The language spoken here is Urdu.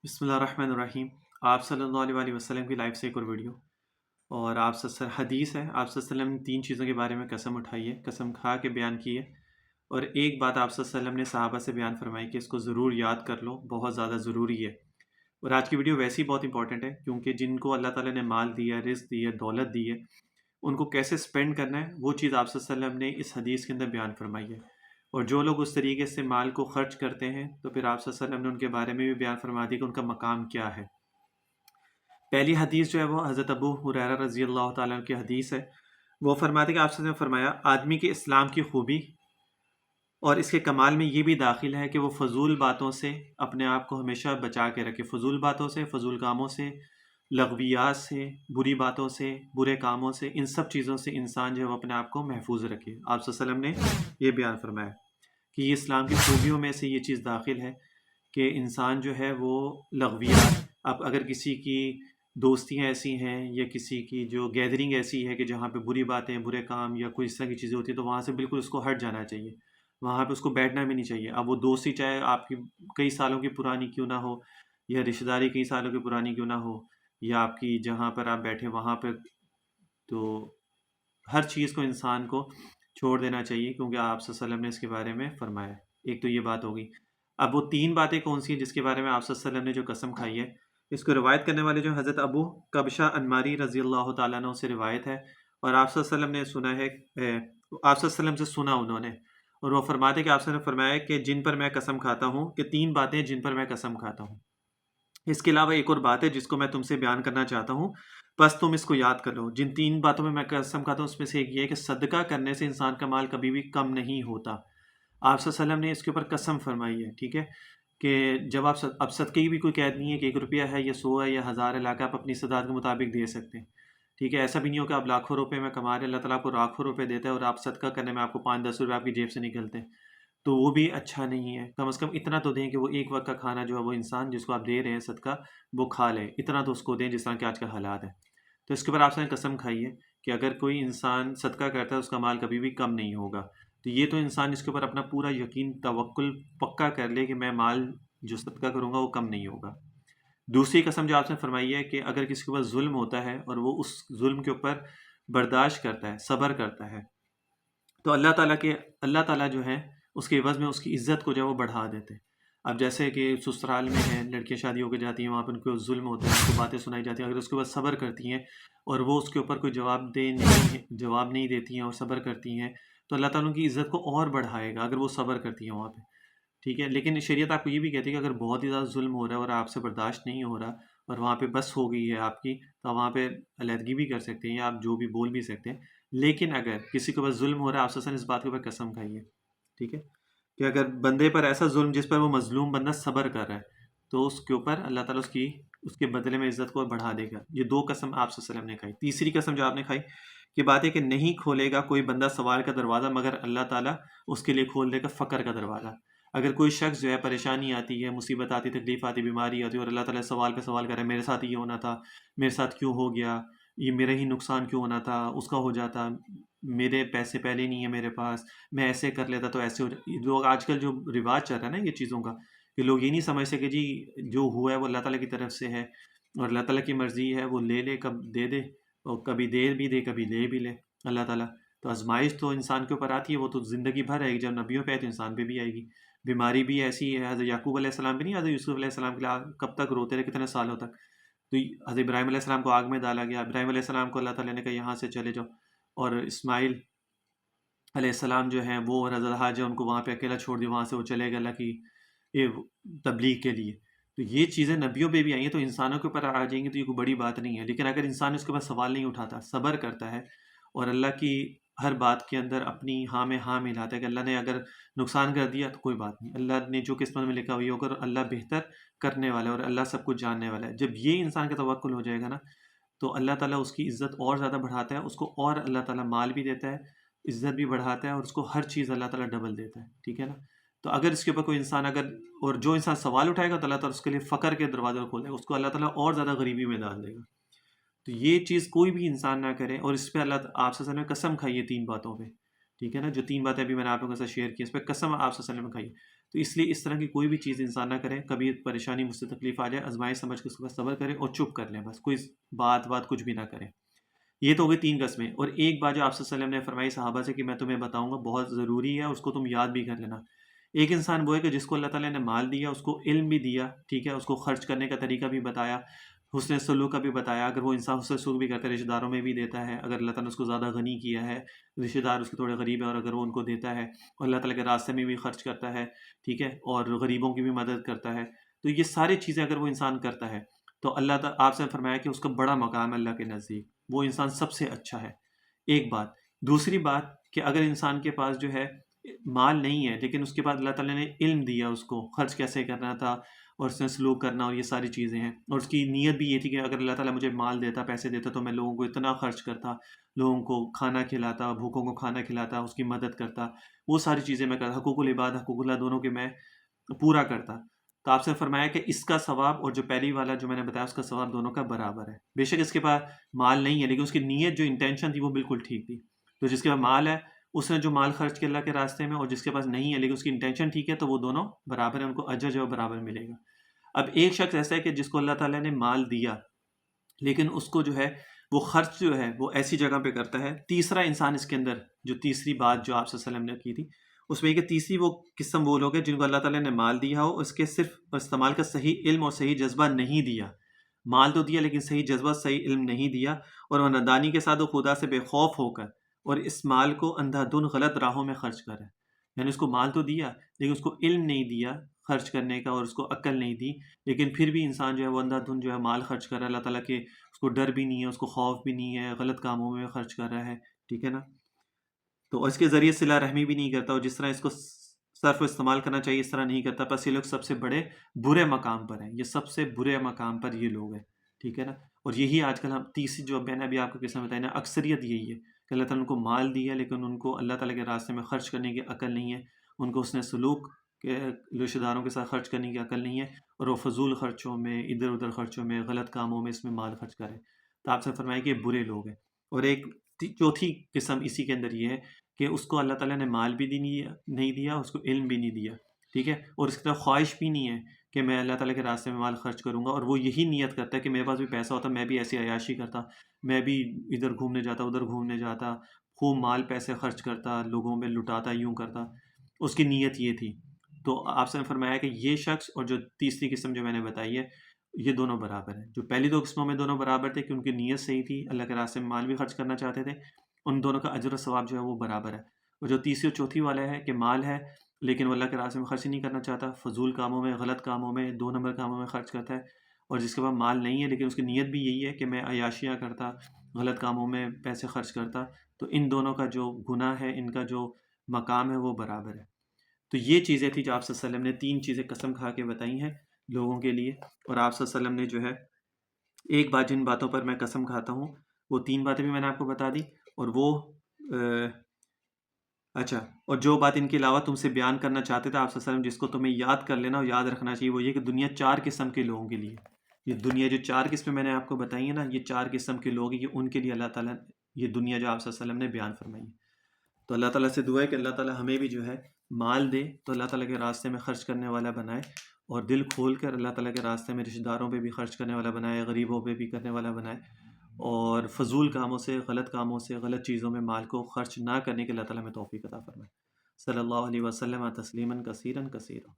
بسم اللہ الرحمن الرحیم۔ آپ صلی اللہ علیہ وسلم کی لائف سے ایک اور ویڈیو، اور آپ حدیث ہے، آپ صلی اللہ علیہ وسلم نے 3 چیزوں کے بارے میں قسم اٹھائی ہے، قسم کھا کے بیان کی ہے، اور ایک بات آپ صلی اللہ علیہ وسلم نے صحابہ سے بیان فرمائی کہ اس کو ضرور یاد کر لو، بہت زیادہ ضروری ہے۔ اور آج کی ویڈیو ویسے ہی بہت امپورٹنٹ ہے، کیونکہ جن کو اللہ تعالیٰ نے مال دیا، رزق دی ہے، دولت دی ہے، ان کو کیسے سپینڈ کرنا ہے وہ چیز آپ صلی اللہ علیہ وسلم نے اس حدیث کے اندر بیان فرمائی ہے۔ اور جو لوگ اس طریقے سے مال کو خرچ کرتے ہیں تو پھر آپ صلی اللہ علیہ وسلم نے ان کے بارے میں بھی بیان فرما دی کہ ان کا مقام کیا ہے۔ پہلی حدیث جو ہے وہ حضرت ابو ہریرہ رضی اللہ تعالیٰ عنہ کی حدیث ہے۔ وہ فرماتے کہ آپ صلی اللہ علیہ وسلم نے فرمایا، آدمی کے اسلام کی خوبی اور اس کے کمال میں یہ بھی داخل ہے کہ وہ فضول باتوں سے اپنے آپ کو ہمیشہ بچا کے رکھے، فضول باتوں سے، فضول کاموں سے، لغویات سے، بری باتوں سے، برے کاموں سے، ان سب چیزوں سے انسان جو ہے وہ اپنے آپ کو محفوظ رکھے۔ آپ صلی اللہ علیہ وسلم نے یہ بیان فرمایا کہ یہ اسلام کی خوبیوں میں سے یہ چیز داخل ہے کہ انسان جو ہے وہ لغویات، اب اگر کسی کی دوستیاں ایسی ہیں یا کسی کی جو گیدرنگ ایسی ہے کہ جہاں پہ بری باتیں، برے کام یا کوئی اس طرح کی چیزیں ہوتی ہیں، تو وہاں سے بالکل اس کو ہٹ جانا چاہیے، وہاں پہ اس کو بیٹھنا بھی نہیں چاہیے۔ اب وہ دوستی چاہے آپ کی کئی سالوں کی پرانی کیوں نہ ہو، یا رشتہ داری کئی سالوں کی پرانی کیوں نہ ہو، یا آپ کی جہاں پر آپ بیٹھے وہاں پہ، تو ہر چیز کو انسان کو چھوڑ دینا چاہیے، کیونکہ آپ صلی اللہ علیہ وسلم نے اس کے بارے میں فرمایا۔ ایک تو یہ بات ہوگی۔ اب وہ 3 باتیں کون سی ہیں جس کے بارے میں آپ صلی اللہ علیہ وسلم نے جو قسم کھائی ہے؟ اس کو روایت کرنے والے جو حضرت ابو کبشہ انماری رضی اللہ تعالیٰ عنہ سے روایت ہے، اور آپ صلی اللہ علیہ وسلم نے سنا ہے، آپ صلی اللہ علیہ وسلم سے سنا انہوں نے، اور وہ فرماتے کہ آپ صلی اللہ علیہ وسلم نے فرمایا کہ جن پر میں قسم کھاتا ہوں، کہ 3 باتیں جن پر میں قسم کھاتا ہوں۔ اس کے علاوہ ایک اور بات ہے جس کو میں تم سے بیان کرنا چاہتا ہوں، بس تم اس کو یاد کر لو۔ جن 3 باتوں میں قسم کھاتا ہوں اس میں سے ایک یہ ہے کہ صدقہ کرنے سے انسان کا مال کبھی بھی کم نہیں ہوتا۔ آپ صلی اللہ علیہ وسلم نے اس کے اوپر قسم فرمائی ہے، ٹھیک ہے، کہ جب آپ اب صدقے کی بھی کوئی قید نہیں ہے کہ 1 روپیہ ہے یا 100 ہے یا 1000 ہے، لا کے آپ اپنی استطاعت کے مطابق دے سکتے ہیں، ٹھیک ہے۔ ایسا بھی نہیں ہو کہ آپ لاکھوں روپے میں کما رہے ہیں، اللہ تعالیٰ آپ کو لاکھوں روپے دیتا ہے اور آپ صدقہ کرنے میں آپ کو 5-10 روپے آپ کی جیب سے نکلتے ہیں، تو وہ بھی اچھا نہیں ہے۔ کم از کم اتنا تو دیں کہ وہ ایک وقت کا کھانا جو ہے وہ انسان جس کو آپ دے رہے ہیں صدقہ، وہ کھا لے، اتنا تو اس کو دیں جس طرح کہ آج کا حالات ہے۔ تو اس کے اوپر آپ نے قسم کھائی ہے کہ اگر کوئی انسان صدقہ کرتا ہے اس کا مال کبھی بھی کم نہیں ہوگا۔ تو یہ تو انسان اس کے اوپر اپنا پورا یقین، توکل پکا کر لے کہ میں مال جو صدقہ کروں گا وہ کم نہیں ہوگا۔ دوسری قسم جو آپ نے فرمائی ہے کہ اگر کسی کے اوپر ظلم ہوتا ہے اور وہ اس ظلم کے اوپر برداشت کرتا ہے، صبر کرتا ہے، تو اللہ تعالیٰ جو ہے اس کے عوض میں اس کی عزت کو جو ہے وہ بڑھا دیتے ہیں۔ اب جیسے کہ سسرال میں ہیں، لڑکیاں شادی ہو کے جاتی ہیں، وہاں پہ ان کو ظلم ہوتا ہے، ان کو باتیں سنائی جاتی ہیں، اگر اس کے بعد صبر کرتی ہیں اور وہ اس کے اوپر کوئی جواب نہیں دیتی ہیں اور صبر کرتی ہیں، تو اللہ تعالیٰ ان کی عزت کو اور بڑھائے گا اگر وہ صبر کرتی ہیں وہاں پہ، ٹھیک ہے۔ لیکن شریعت آپ کو یہ بھی کہتی ہے کہ اگر بہت ہی زیادہ ظلم ہو رہا ہے اور آپ سے برداشت نہیں ہو رہا اور وہاں پہ بس ہو گئی ہے آپ کی، تو وہاں پہ علیحدگی بھی کر سکتے ہیں یا آپ جو بھی بول بھی سکتے ہیں۔ لیکن اگر کسی کے اوپر ظلم ہو رہا ہے، آپ سے اس بات کے اوپر قسم کھائیے، ٹھیک ہے، کہ اگر بندے پر ایسا ظلم جس پر وہ مظلوم بندہ صبر کر رہا ہے، تو اس کے اوپر اللہ تعالیٰ اس کے بدلے میں عزت کو بڑھا دے گا۔ یہ 2 قسم آپ صلی اللہ علیہ وسلم نے کھائی۔ تیسری قسم جو آپ نے کھائی کہ بات ہے کہ نہیں کھولے گا کوئی بندہ سوال کا دروازہ مگر اللہ تعالیٰ اس کے لیے کھول دے گا فقر کا دروازہ۔ اگر کوئی شخص جو ہے پریشانی آتی ہے، مصیبت آتی، تکلیف آتی، بیماری آتی، اور اللہ تعالیٰ سوال پہ سوال کر رہا ہے، میرے ساتھ یہ ہونا تھا، میرے ساتھ کیوں ہو گیا، یہ میرا ہی نقصان کیوں ہونا تھا، اس کا ہو جاتا، میرے پیسے پہلے نہیں ہے میرے پاس، میں ایسے کر لیتا تو ایسے ہو جاتا۔ لوگ آج کل جو رواج چل رہا ہے نا یہ چیزوں کا، کہ لوگ یہ نہیں سمجھتے کہ جی جو ہوا ہے وہ اللہ تعالیٰ کی طرف سے ہے، اور اللہ تعالیٰ کی مرضی ہے، وہ لے لے، کب دے دے، اور کبھی دے بھی دے، کبھی لے بھی لے اللہ تعالیٰ۔ تو آزمائش تو انسان کے اوپر آتی ہے، وہ تو زندگی بھر آئے گی، جب نبیوں پہ آئے تو انسان پہ بھی آئے گی۔ بیماری بھی ایسی ہے، حضرت یعقوب علیہ السلام بھی نہیں، حضرت یوسف علیہ السلام کے لیے کب تک روتے رہے، کتنے سالوں تک، تو حضرت ابراہیم علیہ السلام کو آگ میں ڈالا گیا، ابراہیم علیہ السلام کو اللہ تعالیٰ نے کہا یہاں سے چلے جاؤ، اور اسماعیل علیہ السلام جو ہیں وہ اور حضرت حاجہ ان کو وہاں پہ اکیلا چھوڑ دیا، وہاں سے وہ چلے گئے اللہ کی تبلیغ کے لیے۔ تو یہ چیزیں نبیوں پہ بھی آئی ہیں، تو انسانوں کے اوپر آ جائیں گی تو یہ کوئی بڑی بات نہیں ہے۔ لیکن اگر انسان اس کے بعد سوال نہیں اٹھاتا، صبر کرتا ہے، اور اللہ کی ہر بات کے اندر اپنی ہاں میں ہاں ملاتا ہے کہ اللہ نے اگر نقصان کر دیا تو کوئی بات نہیں، اللہ نے جو قسمت میں لکھا ہوئی ہوگا، اللہ بہتر کرنے والا ہے اور اللہ سب کچھ جاننے والا ہے۔ جب یہ انسان کا توکل ہو جائے گا نا، تو اللہ تعالیٰ اس کی عزت اور زیادہ بڑھاتا ہے، اس کو اور اللہ تعالیٰ مال بھی دیتا ہے، عزت بھی بڑھاتا ہے، اور اس کو ہر چیز اللہ تعالیٰ ڈبل دیتا ہے، ٹھیک ہے نا۔ تو اگر اس کے اوپر کوئی انسان اور جو انسان سوال اٹھائے گا تو اللہ تعالیٰ اس کے لیے فقر کے دروازے کو کھول دے گا، اس کو اللہ تعالیٰ اور زیادہ غریبی میں ڈال دے گا۔ تو یہ چیز کوئی بھی انسان نہ کرے، اور اس پہ آپ سے قسم کھائیے 3 باتوں پہ، ٹھیک ہے نا، جو 3 باتیں ابھی میں نے آپ لوگوں کے ساتھ شیئر کی، اس پہ قسم آپ سے کھائیے۔ تو اس لیے اس طرح کی کوئی بھی چیز انسان نہ کرے. کبھی پریشانی مجھ سے تکلیف آ جائے، آزمائش سمجھ کے اس کا صبر کرے اور چپ کر لیں، بس کوئی بات کچھ بھی نہ کرے. یہ تو ہو گئی 3 قسمیں. اور ایک بات جو آپ صلی اللہ علیہ وسلم نے فرمائی صحابہ سے کہ میں تمہیں بتاؤں گا، بہت ضروری ہے، اس کو تم یاد بھی کر لینا. ایک انسان وہ ہے کہ جس کو اللہ تعالیٰ نے مال دیا، اس کو علم بھی دیا، ٹھیک ہے، اس کو خرچ کرنے کا طریقہ بھی بتایا، حسن سلوک کا بھی بتایا. اگر وہ انسان حسن سلوک بھی کرتا ہے، رشتہ داروں میں بھی دیتا ہے، اگر اللہ تعالیٰ نے اس کو زیادہ غنی کیا ہے، رشتہ دار اس کے تھوڑے غریب ہیں اور اگر وہ ان کو دیتا ہے، اور اللہ تعالیٰ کے راستے میں بھی خرچ کرتا ہے، ٹھیک ہے، اور غریبوں کی بھی مدد کرتا ہے، تو یہ ساری چیزیں اگر وہ انسان کرتا ہے تو اللہ تعالیٰ آپ سے فرمایا کہ اس کا بڑا مقام ہے اللہ کے نزدیک، وہ انسان سب سے اچھا ہے. ایک بات. دوسری بات کہ اگر انسان کے پاس جو ہے مال نہیں ہے، لیکن اس کے بعد اللہ تعالیٰ نے علم دیا اس کو، خرچ کیسے کرنا تھا اور اس نے سلوک کرنا، اور یہ ساری چیزیں ہیں، اور اس کی نیت بھی یہ تھی کہ اگر اللہ تعالیٰ مجھے مال دیتا، پیسے دیتا، تو میں لوگوں کو اتنا خرچ کرتا، لوگوں کو کھانا کھلاتا، بھوکوں کو کھانا کھلاتا، اس کی مدد کرتا، وہ ساری چیزیں میں کرتا، حقوق العباد حقوق اللہ دونوں کے میں پورا کرتا. تو آپ سے فرمایا کہ اس کا ثواب اور جو پہلی والا جو میں نے بتایا اس کا ثواب دونوں کا برابر ہے. بے شک اس کے پاس مال نہیں ہے، لیکن اس کی نیت جو انٹینشن تھی وہ بالکل ٹھیک تھی. تو جس کے پاس مال ہے اس نے جو مال خرچ کیا اللہ کے راستے میں، اور جس کے پاس نہیں ہے لیکن اس کی انٹینشن ٹھیک ہے، تو وہ دونوں برابر ہیں، ان کو اجر جو ہے برابر ملے گا. اب ایک شخص ایسا ہے کہ جس کو اللہ تعالیٰ نے مال دیا لیکن اس کو جو ہے وہ خرچ جو ہے وہ ایسی جگہ پہ کرتا ہے. تیسرا انسان اس کے اندر جو تیسری بات جو آپ صلی اللہ علیہ وسلم نے کی تھی اس میں یہ کہ تیسری وہ قسم وہ لوگ ہیں جن کو اللہ تعالیٰ نے مال دیا ہو، اس کے صرف استعمال کا صحیح علم اور صحیح جذبہ نہیں دیا. مال تو دیا لیکن صحیح جذبہ صحیح علم نہیں دیا، اور وہ نادانی کے ساتھ وہ خدا سے بے خوف ہو کر اور اس مال کو اندھا دھن غلط راہوں میں خرچ کرے. یعنی اس کو مال تو دیا لیکن اس کو علم نہیں دیا خرچ کرنے کا، اور اس کو عقل نہیں دی، لیکن پھر بھی انسان جو ہے وہ اندھا دھن جو ہے مال خرچ کر رہا ہے، اللہ تعالیٰ کے اس کو ڈر بھی نہیں ہے، اس کو خوف بھی نہیں ہے، غلط کاموں میں خرچ کر رہا ہے، ٹھیک ہے نا. تو اس کے ذریعے صلہ رحمی بھی نہیں کرتا، اور جس طرح اس کو صرف استعمال کرنا چاہیے اس طرح نہیں کرتا. بس یہ لوگ سب سے بڑے برے مقام پر ہیں، یہ سب سے برے مقام پر یہ لوگ ہیں، ٹھیک ہے نا. اور یہی آج کل ہم تیسری جو میں نے ابھی آپ کو قصہ بتایا نا، اکثریت یہی ہے کہ اللہ تعالیٰ نے ان کو مال دیا لیکن ان کو اللہ تعالیٰ کے راستے میں خرچ کرنے کی عقل نہیں ہے، ان کو اس نے سلوک کے رشتہ داروں کے ساتھ خرچ کرنے کی عقل نہیں ہے، اور وہ فضول خرچوں میں، ادھر ادھر خرچوں میں، غلط کاموں میں اس میں مال خرچ کرے. تو آپ سے فرمائے کہ یہ برے لوگ ہیں. اور ایک چوتھی قسم اسی کے اندر یہ ہے کہ اس کو اللہ تعالیٰ نے مال بھی نہیں دیا، اس کو علم بھی نہیں دیا، ٹھیک ہے، اور اس کی طرف خواہش بھی نہیں ہے کہ میں اللہ تعالیٰ کے راستے میں مال خرچ کروں گا، اور وہ یہی نیت کرتا ہے کہ میرے پاس بھی پیسہ ہوتا، میں بھی ایسی عیاشی کرتا، میں بھی ادھر گھومنے جاتا ادھر گھومنے جاتا، خوب مال پیسے خرچ کرتا، لوگوں میں لٹاتا، یوں کرتا. اس کی نیت یہ تھی. تو آپ سے نے فرمایا کہ یہ شخص اور جو تیسری قسم جو میں نے بتائی ہے یہ دونوں برابر ہیں. جو پہلی 2 قسموں میں دونوں برابر تھے کہ ان کی نیت صحیح تھی، اللہ کے راستے میں مال بھی خرچ کرنا چاہتے تھے، ان دونوں کا اجر و ثواب جو ہے وہ برابر ہے. اور جو تیسری اور چوتھی والا ہے کہ مال ہے لیکن وہ اللہ کے راستے میں خرچ نہیں کرنا چاہتا، فضول کاموں میں، غلط کاموں میں، 2 نمبر کاموں میں خرچ کرتا ہے، اور جس کے پاس مال نہیں ہے لیکن اس کی نیت بھی یہی ہے کہ میں عیاشیاں کرتا، غلط کاموں میں پیسے خرچ کرتا، تو ان دونوں کا جو گناہ ہے، ان کا جو مقام ہے وہ برابر ہے. تو یہ چیزیں تھیں جو آپ صلی اللہ علیہ وسلم نے 3 چیزیں قسم کھا کے بتائی ہیں لوگوں کے لیے. اور آپ صلی اللہ علیہ وسلم نے جو ہے ایک بات جن باتوں پر میں قسم کھاتا ہوں وہ 3 باتیں بھی میں نے آپ کو بتا دی. اور وہ اچھا، اور جو بات ان کے علاوہ تم سے بیان کرنا چاہتے تھے آپ صلی اللہ علیہ وسلم، جس کو تمہیں یاد کر لینا اور یاد رکھنا چاہیے، وہ یہ کہ دنیا 4 قسم کے لوگوں کے لیے، یہ دنیا جو 4 قسمیں میں نے آپ کو بتائی ہیں نا، یہ 4 قسم کے لوگ ہیں، یہ ان کے لیے اللہ تعالیٰ یہ دنیا جو آپ صلی اللہ علیہ وسلم نے بیان فرمائی ہے. تو اللہ تعالیٰ سے دعا ہے کہ اللہ تعالیٰ ہمیں بھی جو ہے مال دے تو اللہ تعالیٰ کے راستے میں خرچ کرنے والا بنائے، اور دل کھول کر اللہ تعالیٰ کے راستے میں رشتہ داروں پہ بھی خرچ کرنے والا بنائے، غریبوں پہ بھی کرنے والا بنائے، اور فضول کاموں سے، غلط کاموں سے، غلط چیزوں میں مال کو خرچ نہ کرنے کے اللہ تعالیٰ میں توفیق عطا فرمائے. صلی اللہ علیہ وسلم تسلیما کثیرا کثیرا.